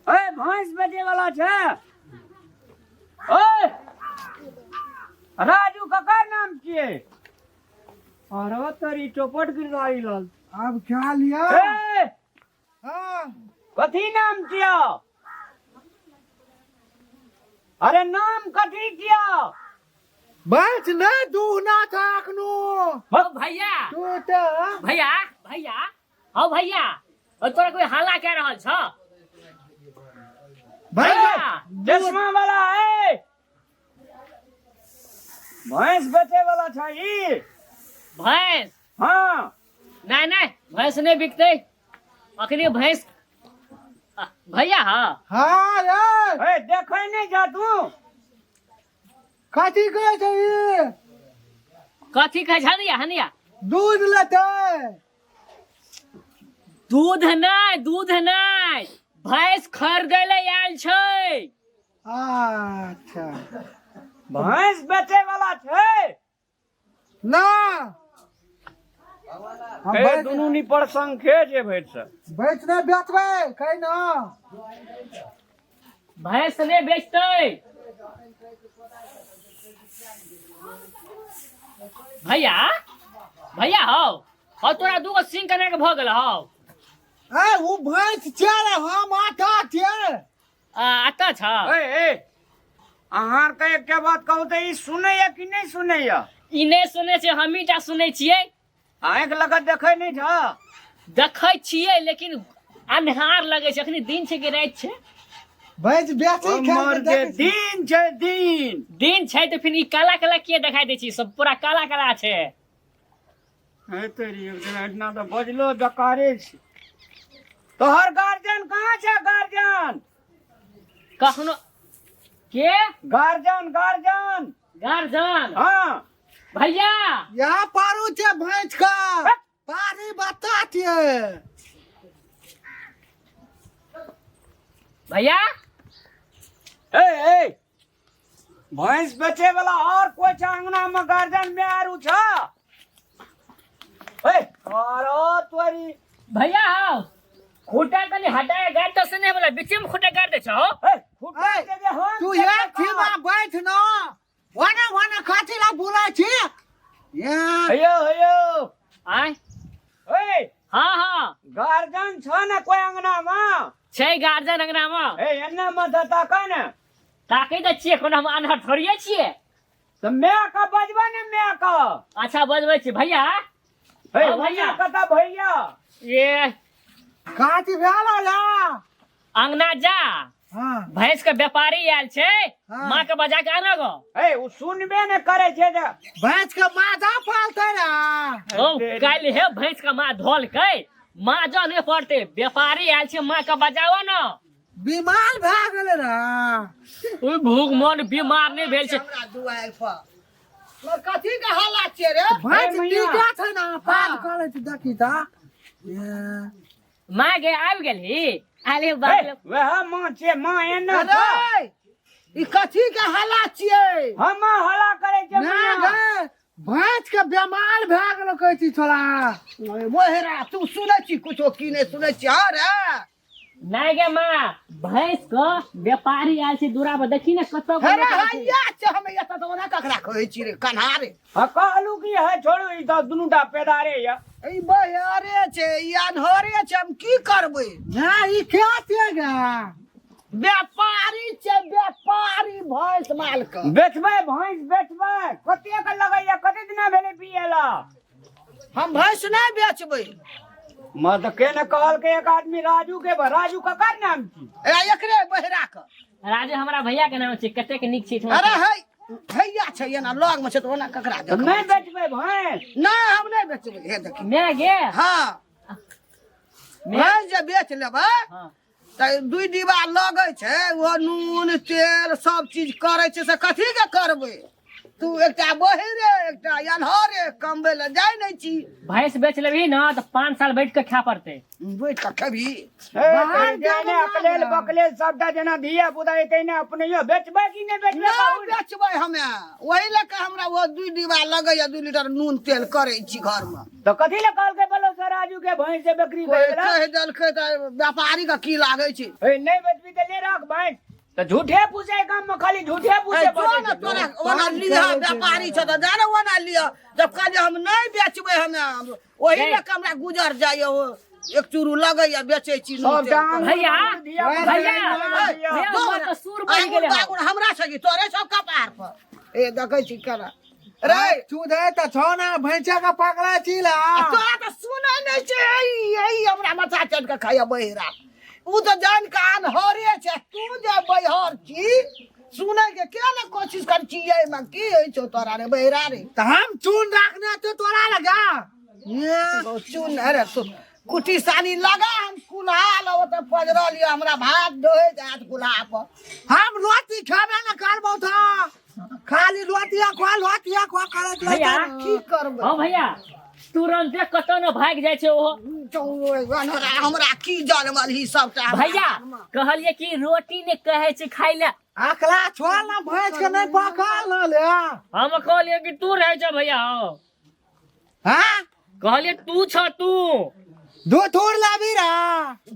ए भैंस बेचे वाला छे ओए राजू कका नाम छिए अरे तेरी चौपट गिरवाई लाल अब क्या लिया? ए हाँ कथी नाम छिया अरे नाम कथी छिया बच न दूना था अखनो ओ भैया तू तो भैया भैया ओ भैया ओ तोरा कोई हल्ला कह रहल छ भैया चश्मा वाला है भैंस बेचे वाला था ई भैंस हाँ नहीं नहीं भैंस नहीं बिकते अखनी भैंस भैया हाँ हाँ यार ए देखे नहीं जा तू कथी कहे छै ई? कथी कहे हनिया हनिया दूध लेते दूध नहीं भैंस खरीदे ले आयल छै अच्छा भैंस बेचे वाला छे ना ए दुनू नी पर संखे जे भेट से बेच न बेचबै कहीं ना भैंस नहीं बेचते भैया भैया हो और तोरा दूगो सिंह कने के भ गेल हो ए वो भैंस चल हम आटा छे आता छ ए अहार के एक बात कहू त ई सुनै या कि नहीं सुनै या ई नहीं सुने छै हमी टा सुनै छियै आंख लगा देखे नहीं था देखै छियै लेकिन अन्हार लगे छै अखनी दिन छै कि रात छै भैंस बेची उमर के दिन छे दिन दिन छै तो फिर ई काला काला किए दिखाई दे छी सब पूरा काला काला छै है तेरी एक दिन इतना तो बजलो बेकारे छी तोहर गार्जियन कहाँ छे गार्जियन कखनो के गार्जियन गार्जियन गार्जन हाँ भैया यहाँ पारू छे भैंस का पारी बता छे भैया ए भैंस बेचे वाला और कोई चांगना में गार्जियन में आरू छा ए अरे तोरी भैया हो खूटा कनी हटाए गाड़ तो से नहीं बोला बीच में खूटा गाड़ दे छो ए फुटा ए, के दे हो तू एक थी में बैठ ना वाना खाती ला बुला छे ये हयो आय ए हाँ हाँ गार्जियन छ ना कोई अंगना में छै गार्जन अंगना में ए एन्ने मत ताका ने ताकै त छियै कोनो हम अनहर थोड़िए छियै तो मैं का बजबा ने मैं का अच्छा बजबै छी भैया ए हाँ, भैया भैया। कता भैया ये खाती भेला या अंगना जा हाँ भैंस के व्यापारी आयल छै हाँ। माँ के बजा के आना गो ए उ सुनबे ने करे छे जे भैंस का माथा फालते ना ओ काल्हि हे भैंस के माँ धोल के माँ जो नहीं पड़ते व्यापारी आयल छै माँ के बजाओ न बीमार भे गेले ना ओइ भूख मन बीमार नहीं भेल छै दुआई पर कथी के हल्ला छे रे भैंस मैया। टीका छै ना पाल करे छै देखी ता माँ गे आबि गेली आले ए बाप वह मां छे मां एने अरे ई कथी के हल्ला छियै हम हला करे छे ना मैया गे भैंस के बीमार भे गेलो कहै छी छोरा मोहरा तू सुनै छी कुछो की नहीं सुनै छी अरे नहीं गे माँ भैंस को व्यापारी आयल छै दूरा पर देखी ने कतो अरे हैया छ हम एत तो ना ककरा कहै छी रे कन्हारे ह कहलू की है छोड़ू ई त दुनुटा पेदारे या ई बहरे छै ई अनहरे छै हम की करबै ना ई क्या छै गे व्यापारी छै व्यापारी भैंस माल का बेचबै भैंस बेचबै कते के लगैया कते दिन भेले पिएला हम भैंस नहीं बेचबै मत के ने कहल के एक आदमी राजू के राजू का का नाम छी ए एकरे बहरा का राजू हमरा भैया के नाम छै कते के निक छै अरे है हैया छै एना लग में छै तो ओना ककरा तो देख नहीं बेचबै भैंस नहीं हम नहीं बेचबै हे देखी मैं गे हाँ भैंस जे बेच लेबै हाँ त दुई डिब्बा लगै छै वो नून तेल सब चीज करे छै से कथी के करबै तू एकटा बहिरे एकटा अनहरे कमबै ले जाय नै छी भैंस बेच लेबही ना तो 5 साल बैठ के खा पड़ते। बैठ के खेबी जाने अकलेल बकलेल सबटा जना धिया पुता एतैने अपने बेचबै कि नहीं बेचबै नहीं बेचबै हमे वही लेके हमरा वो 2 डिब्बा लगैया 2 लीटर नून तेल करै छी घर में। तो कथी ले कहल के बोलो सराजू के भैंस से बकरी बेचला कह देलकै त व्यापारी का की लागै छै नहीं बेचबी तो ले रख भैंस तो झूठे पूछे काम में खाली झूठे पूछे ना तोरा ओना लिया व्यापारी छ त जाने ओना लिया जब कहले हम नहीं बेचबै हमे वही लेके हमरा गुजर जाय एक चूरू लगैया बेचै छी नून तेल भैया भैया मत सूर बन गेले बागुन हमरा सगी तोरे सब कपार पर ए देखै छी करा रे तू दे त छोना भैंसा का पकड़ा चिला तोरा त सुनै नै छै यही हमरा माथा चढ़ के खाया बहिरा उ तो जान का अनहरे छै तू जे बहिर छी सुनै के क्या ना कोशिश कर छी ये में की है छो तोरा रे बहिरा रे त हम चून रखना तो तोरा लगा ये चुन अरे सुन कुटी सानी लगा हम कुल्हा लो त पजरा लियो हमरा भात दोहे जात कुल्हा पर हम रोटी खाबे न करबो था खाली रोटिया खा करत भैया की करबै हां भैया तुरंत कतो न भाग जाय छै ओ हमरा की जानमल ही सबटा भैया कहलिए कि रोटी ने कहे छै खाइ ले अकला छोड़ ना भैंस के नहीं पकड़ न ले हम कहलिए कि तू रह जा भैया हां कहलिए तू छ तू दो थोड़ लाबी रा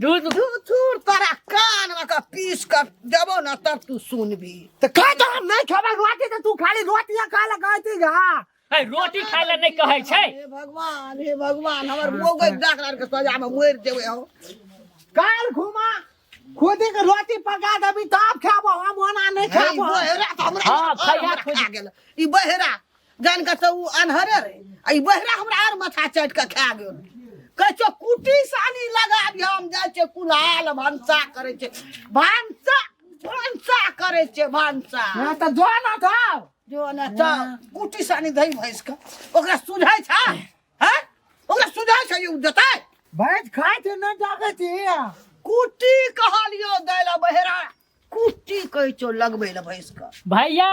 दूध थूर तोरा कान में का पीस कर देबो ना तब तू सुनबी त का तो हम नहीं खाबे रोटी त तू खाली रोटिया खा ले कहती गा रोटी खाइ ले नहीं कहे छै। हे भगवान हमर मोगे डॉक्टर के सजा में मर जेबे हो काल घुमा खुदी के रोटी पका देबी तब खाबो हम ओना नहीं खाबो बहेरा त हमरा हां भैया खा गेल ई बहेरा जान के तो अनहरे रे ई बहेरा हमरा आर माथा चढ़ के खा गेल कछो कुटी सानी लगा दी हम जाय छै कुल्हाल भंसा करे छै भंसा करे छै भंसा हां त जो ना था जो ना त कुटी सानी दही भैंस का ओकरा सुझाय छै हैं ओकरा सुझाय छै उ देतै भैंस खाय छै न जाके छी कुटी कहलियो दैला बहेरा कुटी कहै छो लगबै ल भैंस का भैया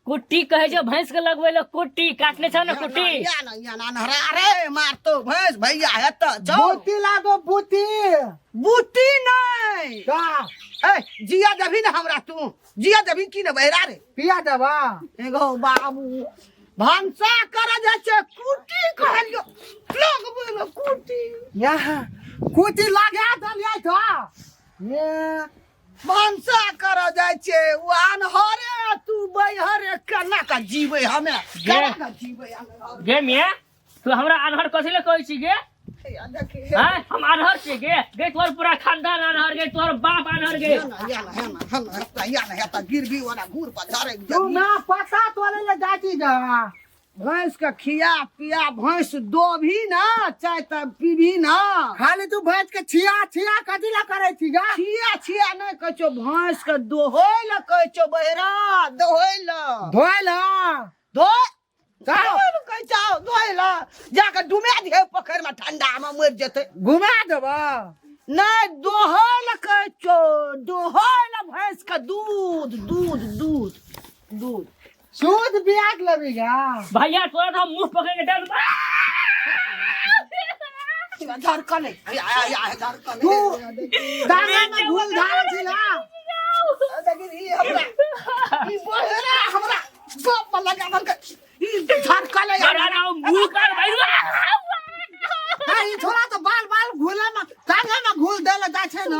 कुट्टी कहे छै भैंस के लगबै ल कुट्टी काटले छ न कुट्टी या ना नहरा रे मारतो भैंस भैया हेत जाओ बूटी लागो बूटी बूटी नहीं का ए जिया देबी ना हमरा तू जिया देबी की न बहेरा रे पिया देबा एगो बाबू भंसा कर जा छै कुटी कहलियो लगबै ल कुटी यहाँ कुटी लगा दलिया था ये भंसा कर जाय छै उ अनहरे तू बहिरे केना का जीबै हमे केना का जीबै गे मिया तू हमरा अनहर कथि ले कहै छी गे हां हम अनहर छी गे तोर पूरा खानदान अनहर गे तोर बाप अनहर गे या ना गिरबी वाला घूर पर धरे तू ना पता तोरे ले जाती जा भैंस का खिया पिया भैंस दो भी ना चाहे तब पीबी ना खाली तू भैंस के छिया कथी ला करे छी गा छिया नहीं कह छो भैंस के दोहोय ल कह छो बहेरा दोहोय ल धोइला धो जाओ कह जाओ दोहोय ल जाके डुमे दे पोखर में ठंडा में मर जते घुमा देबा नहीं दोहोय ल कह छो दोहोय ल भैंस का दूध सूद ब्याज लेबीगा भैया तोरा तो मुंह पकड़ के डाल धड़कन या धड़कन तू दाना में घुल धार छिला लेकिन ई बहेरा हमरा बाप लगा के ई धड़कन अरे मुंह कर भाई ई छोरा तो बाल घुले में टांगे में घुल देले जाय छै न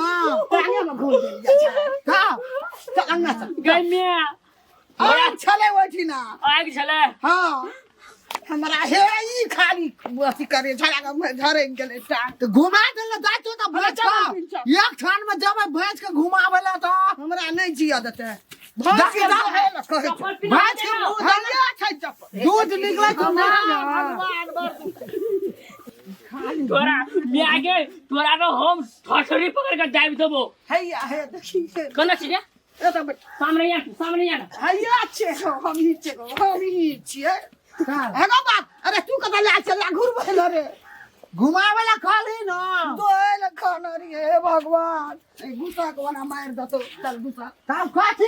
टांगे में घुल दे जा छै का चलना से गे मिया आग छले ओठी ना आग छले हां हमरा हे ई खाली अथी करे झड़ा में झरे गेले टांग तो घुमा देले जाय तो त भैंस का एक क्षण में जब भैंस के घुमावेला तो हमरा नहीं जिया देते भैंस के भैंस के मुंह धनिया छै चप दूध निकले तो ना तोरा मिया गे तोरा तो हम ठठरी पकड़ के दाबि देबो हैया हे देखी कना छी रे ए त सामने या हैया छे हम ही छिए हेगो बाप अरे तू कदा ला चला घुर बोल रे घुमावेला खाली न दोल खाना रे हे भगवान ए गुस्सा को ना मार दतो चल गुस्सा तब काठी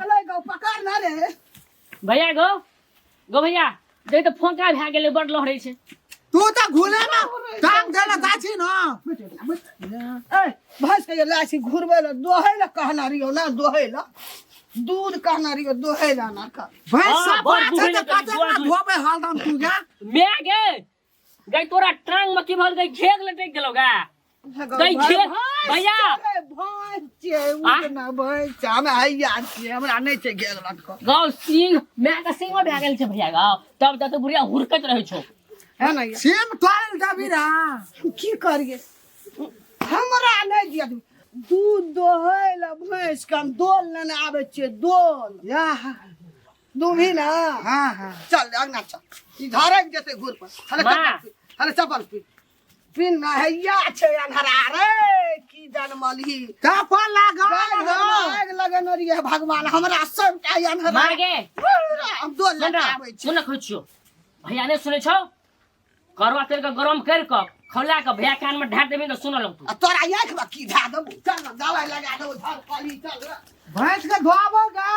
ले गो पकड़ ना रे भैया गो भैया देख तो फोंका भए गेलै बड़ लहरै छै तू तो घुले ना टांग देला दाची ना ए भैंस के लाठी घुरबै ला दोहे ला कहना रियो ना दोहे ला दूध कहना रियो दोहे ला ना का भैंसा हाँ, बड़ बात दुहै है ना तो काटे बड़ ना दुहै। धोबे हलदम तू गा मैं गई तोरा टांग में की भल गई घेग लटक गेलो गा गई घेग भैया भैंस छे उतना भैंस हमे हैया छे हमरा नै छे गेल लटक गाँव सिंह मैं का सिंह में भए गेल छै भैया गाँव तब तो बुढ़िया हुरकत रहै छौ है ना सेम तोल दबी रहा की करिए हमरा नै दिया दूध दोहे ला भैंस का दोल न आवे छे दोल या दूभी ना हां हां चल अंगना चल इधर आबि जेते घुर पर हले चप्पल पी पिन ना हैया छे अन्हरा रे की जनमली चापा लगा आग लगन रिये भगवान हमरा सबटा अन्हरा मार गे हम दोल सुन न आवे छे सुन खोछियो भैया ने सुनै छौ करवा तेल के गरम कर के खौला के भैया कान में ढार देबी तो सुन लग तू आ तोरा आंख में की धा दबू चल ना दवाई लगा दो धर पानी चल रे भैंस के धोबो गा